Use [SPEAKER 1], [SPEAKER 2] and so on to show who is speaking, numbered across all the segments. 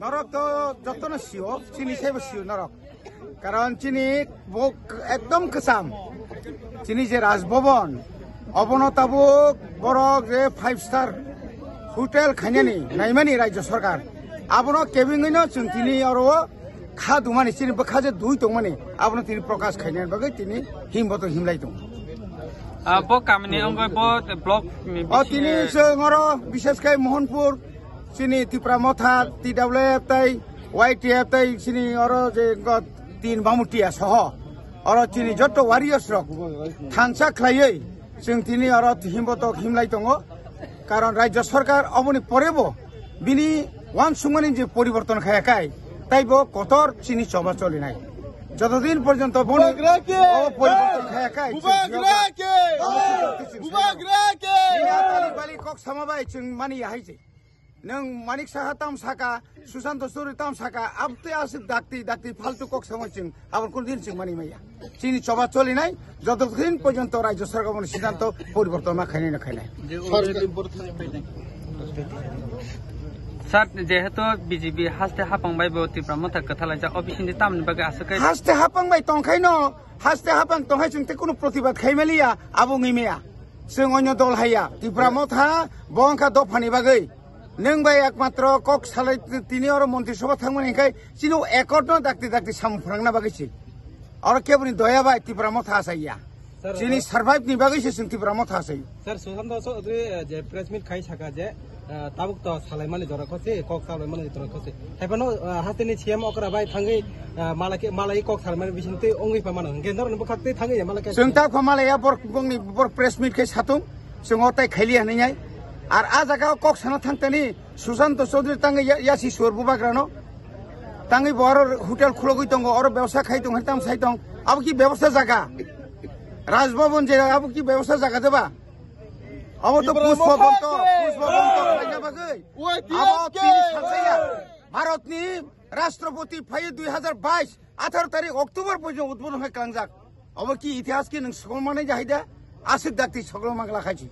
[SPEAKER 1] নরক তো যত্ন সিও চিনি সেব সিও নরক কারণ চিনি একদম কসাম চিনি যে রাজভবন অবনতাবুক বরক যে 5 স্টার হোটেল খাইনানি নাইমানি রাজ্য সরকার আবনো কেবিংনো जों তিনি আরো খা দুমানি চিনি বখাজে দুই দংমানি আবনো তিনি প্রকাশ খাইনানি বাগৈ তিনি হিমবত হিমলাই দং
[SPEAKER 2] বো কামনি অঙ্গই বো ব্লক
[SPEAKER 1] তিনি जों আরো বিশেষকৈ মোহনপুর চিনি ত্রিপুরা মথা TWF তাই YTF তাই চিনি আরো যে 3 বামুটিয়া সহ আরো চিনি যত ওয়ারিয়ার্স রক থানসা খাইयै जों তিনি আরো হিমবত হিমলাই দङ কারণ রাজ্য সরকার অবনি পরেবো বিনি ওয়ান সুমানি যে পরিবর্তন খায়াকাই তাইবো কতর চিনি চবা চলি নাই যতদিন পর্যন্ত পরিবর্তন খায়াকাই বালি কক সামাবাই जों মানি হাইছে नों मानिक साहा ताम साका सुशांत सोरी ताम साका आबते आसिक दाक्ति फालतू कक समय जों आबर कोन दिन जों मानि माया चिनि चबा चलि नाय যতদিন পর্যন্ত রাজ্য সরকারের সিদ্ধান্ত পরিবর্তন না খাইনে না খাইনাই
[SPEAKER 2] স্যার যেহেতু বিজেপি হাসতে হাপাংবাই ত্রিপুরা মথা কথালাইজা অফিসিনি তামনি বাগে আসকে
[SPEAKER 1] হাসতে হাপাংবাই তংखायनो हासते हापां तंहाय जों ते कोनो प्रतिबाद खाइमेलिया आबुङै मेया जों अन्य दल हाया त्रिपुरा मथा बंखा दफानि बागै नों बाय एकमात्र कक सालाय तिनि और मन्त्रिसभा थांमोन हिखाय सिनो एकट दाक्ति सामफ्रांना बागैसि और केबनि दया बाय त्रिपुरा मथा आसाइया सिनि सरभाइव नि बागैसि जों त्रिपुरा मथा आसाइ
[SPEAKER 3] सर सुशांत चौधरी जे प्रेस मिट खाइ साका जे ताबुक त सालाय माने जरा खसे कक सालाय माने जरा खसे थाइबानो हातेनि सीएम अकरा बाय थांगै मालाय कक सालाय माने बिसिनते अंगै पामानो गेन्दर न बखाते थांगै मालाय
[SPEAKER 1] जों ता खमालाया बर प्रेस मिट खाइ सातुं जों अताय खाइलिया नैयाय আর আ জায়গা কক সানা থাকতেনি সুশান্ত চৌধুরী তাঙ্গে ইয়াসি সুর বুবাগ্রানো তাঙ্গে বড় হোটেল খুলগই দङ আর ব্যবসা খাই দङ তাম সাই দङ আব কি ব্যবসা জায়গা রাজভবন যে আব কি ব্যবসা জায়গা দেবা আব তো পুষ্পবন্ত খাইনা বাগৈ আব তিনি সাজাইয়া ভারতনি রাষ্ট্রপতি ফাই 2022 18 তারিখ অক্টোবর পর্যন্ত উদ্বোধন হয় কাংজাক আব কি ইতিহাস কি নং সকলমানে যাহিদা আসিক দাক্তি সকল মাগলা খাইছি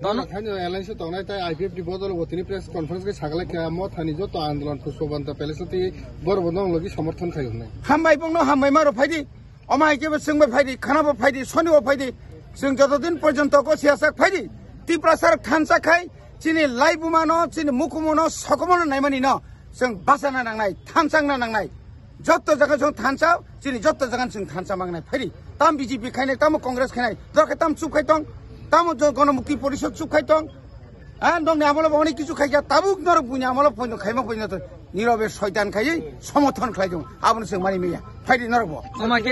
[SPEAKER 4] एलायंस तंनाय ताय आईपीएफ बदल वतिनि प्रेस कॉन्फ्रेंस के सागला के मथानि जतो आंदोलन पुष्पबंत पेलेसति बरबदं लगी समर्थन खायनाय
[SPEAKER 1] हामबाय बंनो हामबाय मारो फायदि अमाय केबो जोंबो फायदि खानाबो फायदि सनिबो फायदि जों जतदिन पर्यन्त को सियासत फायदि टिप्रा सर थानसा खाय चिनि लाइबुमानो चिनि मुकुमनो सकमनो नायमानि न जों बासाना नांनाय थानसांना नांनाय जत जगह जों थानसा चिनि जत जगह जों थानसा मांगनाय फायदि ताम बीजेपी खायनाय ताम कांग्रेस खायनाय दरके ताम चुखाय दं तामो गणमुक्ति परिषद चुखाय दं दंनि आमला बावनि किछु खायगा ताबुक नर बुनि आमला फैनो खायमा फैनो নীরবে শয়তান খাইয়ে সমর্থন খাইদों আবন जों मानि मैया फाइदि नरबो
[SPEAKER 2] আমাকে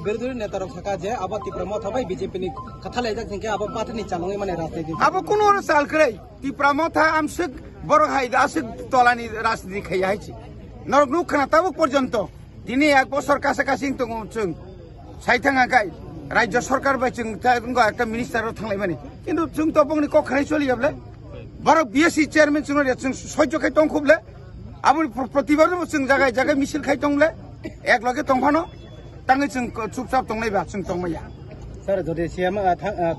[SPEAKER 3] বিরোধী নেতার থাকা যে আবার তীব্রম থাবাই বিজেপি নি কথা লাইজাক থেকে আবার পার্টিনি চালঙে মানে রাজনীতি
[SPEAKER 1] আবো কোনো সাল করে তীব্রম থা আমসিক বড় হাইদা আসিক তলানি রাজনীতি খাইয়া হাইছি নরক নুখনা তাবো পর্যন্ত দিনে 1 বছর কাছাকাছি দङ जों সাইথাङा गाय রাজ্য সরকার বাই जों একটা মিনিস্টারও থাंलाय माने কিন্তু जों তো বংনি কখানাই চলিয়াবলে বড় বিএসসি চেয়ারম্যান जों সহ্য খাই দं খুবলে আবুল প্রতিবার जों জায়গায় জায়গায় মিছিল খাই দंले এক লগে দंफानो তাঙ্গে जों চুপচাপ দंनायबा जों दंमैया
[SPEAKER 3] স্যার যদি সিএম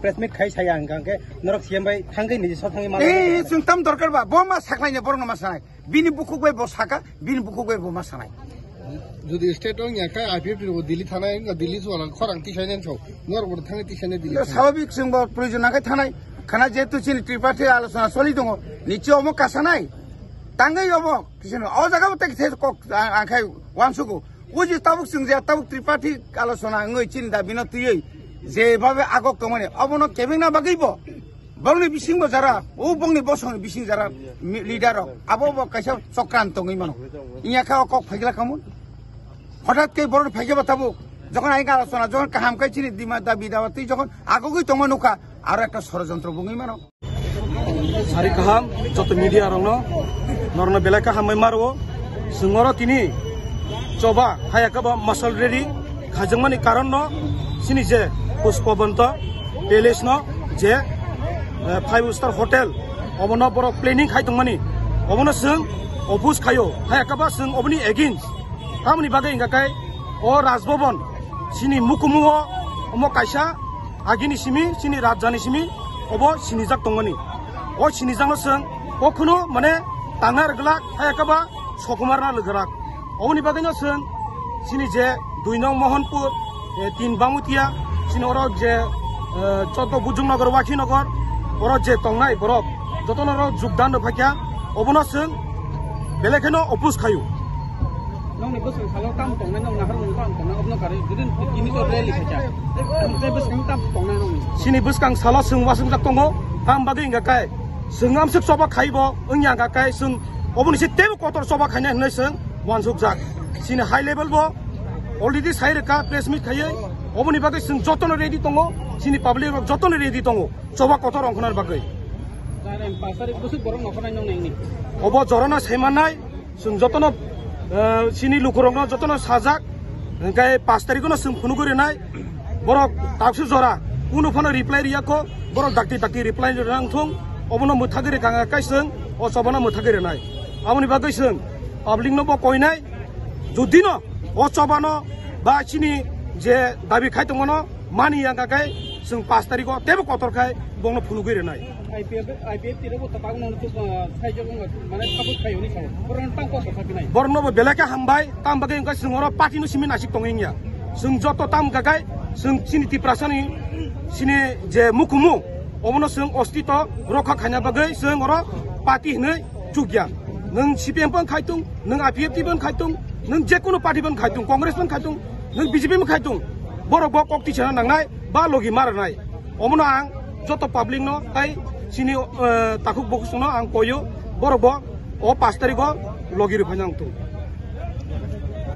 [SPEAKER 3] প্রেস মিট খাই ছায়া আঙ্কাকে নরক সিএম বাই থাঙ্গै নিজে সব থাঙ্गै
[SPEAKER 1] ए जों ताम दरकारबा बमा साख्लायनो बरनो मा सानाय बिनि बुखुगै ब साका बिनि बुखुगै ब मा सानाय
[SPEAKER 4] যদি স্টেট অং ইয়াকাই আইপিএফটি দিল্লি থানায় দিল্লি জওয়ান খরাং টিসাইনেন সব নরবর থাঙ্গে টিসাইনে দিল্লি
[SPEAKER 1] স্বাভাবিক जों ब प्रयोजन नागाय थानाय खाना जेतु चिनि त्रिपाठी आलोचना चलि दङ निचे अमो कासानाय तांगै अमो किसिनो अ जागाबो तेखे कक आखाय वानसुगु उजि ताबुक जों जे ताबुक त्रिपाठी आलोचना ngै चिन दा बिनो तुयै जेभाबे आगक दंमाने अबनो केबिंना बागैबो बंनि बिसिंबो जारा ओ बंनि बसंनि बिसिं जारा लिडार आबो कायसा चक्रान्त दङै मानो इयाखा कक फाइगला कामुन हठाৎ কে বড় ফাইগেবা তাবো যখন আই আলোচনা যখন কাহামকাই চিনি দিমা দাবি দাওয়াতি যখন আগগৈ দङ नुखा আর একটা ষড়যন্ত্র বङै মানো
[SPEAKER 5] সারি কাহাম যত মিডিয়া রংনো নরনো বেলা কাহামৈ মারো সিংহর তিনি চবা হায়াকাবা মাসল রেডি খাজংমানি কারণ ন সিনি যে পুষ্পবন্ত প্যালেস ন যে 5 স্টার হোটেল অবন বড় প্লেনিং খাইদংমানি অবন जों অফুস খায়ো হায়াকাবা जों অবনি এগেইনস্ট কামনি বাগে ইংগাকাই ও রাজভবন সিনি মুকুমুও অম কাইসা আগিনি সিমি সিনি রাজধানী সিমি অব সিনিজাক দংমানি ও সিনিজাंनो जों কখনো মানে তাঙার গলাক হায়াকাবা সকুমারনা লগরাক অবনি বাগেनो जों সিনি যে 2 নং মোহনপুর 3 বামুতিয়া সিনি ওর যে চত বুজুংনগর ওয়াকিনগর ওর যে তংনাই বরফ যতনর যোগদান ফাকিয়া অবনো जों বেলেখেনো অপুস খায়ো
[SPEAKER 3] नोंनि बोसोर खालाव ताम दंनाय नों नाहार नों ताम दंनाय अबनो कारि गुदिन दिनि तो रेलि खाजा बे बोसोर ताम दंनाय नों
[SPEAKER 5] सिनि बोसकां साला जों वासं जाक दङ ताम बागै इंगाकाय जों आमसक सबा खाइबो ओंया गाकाय जों अबनिसे तेबो कतर सबा खायनाय होननाय जों वानसुक जाक सिनि हाई लेभेल बो अलरेडी साइरेका प्रेस मिट खायै अबनि बागै जों जतन रेडि दङ सिनि पाब्लिक जतन रेडि दङ सबा कतर अंखनार बागै
[SPEAKER 3] जारेन पासारि बोसोर बरं नखनाय नों नैनि
[SPEAKER 5] अब जरना सैमानाय जों जतन सिनि लुखुरंनो जतन साजाक ओंखाय 5 तारिखनो जों फुनु गरिनाय बरक ताकसु जरा उनुफानो रिप्लाइ रियाखौ बरक दाक्ति दाक्ति रिप्लाइ रांथुं अबनो मोथागिरि गांगाकाय जों अ सबना मोथागिरिनाय आमनि बागै जों पाब्लिकनो बो कयनाय जुदिनो अ सबानो बा सिनि जे दाबि खाय दङनो मानिया गाकाय जों 5 तारिखआव तेबो कतरखाय बंनो फुनु गरिनाय
[SPEAKER 3] आईपीएफ तिरे गत पाग नों तो साइजो माने खाबु खायोनि साव बरन तां कस थाकिनाय
[SPEAKER 5] बरनबो बेलाका हामबाय ताम बागै ओंखाय जोंरो पार्टिनो सिमिन आसिक दङैनिया जों जत ताम गाकाय जों सिनि तिप्रासानि सिनि जे मुकुमु अबनो जों अस्तित्व रखा खायना बागै जों अर पार्टी हनै जुगिया नों सीपीएम बन खायतुं नों आईपीएफ बन खायतुं नों जेकुनु पार्टी बन खायतुं कांग्रेस बन खायतुं नों बीजेपी बन खायतुं बरक कक्ति छना नांनाय बा लगी मारनाय अमनो आं जत पाब्लिक न ताई सिनि ताकुक बकुसनो आं कयो बरक अ 5 तारिखआव लगिरि फायनांतु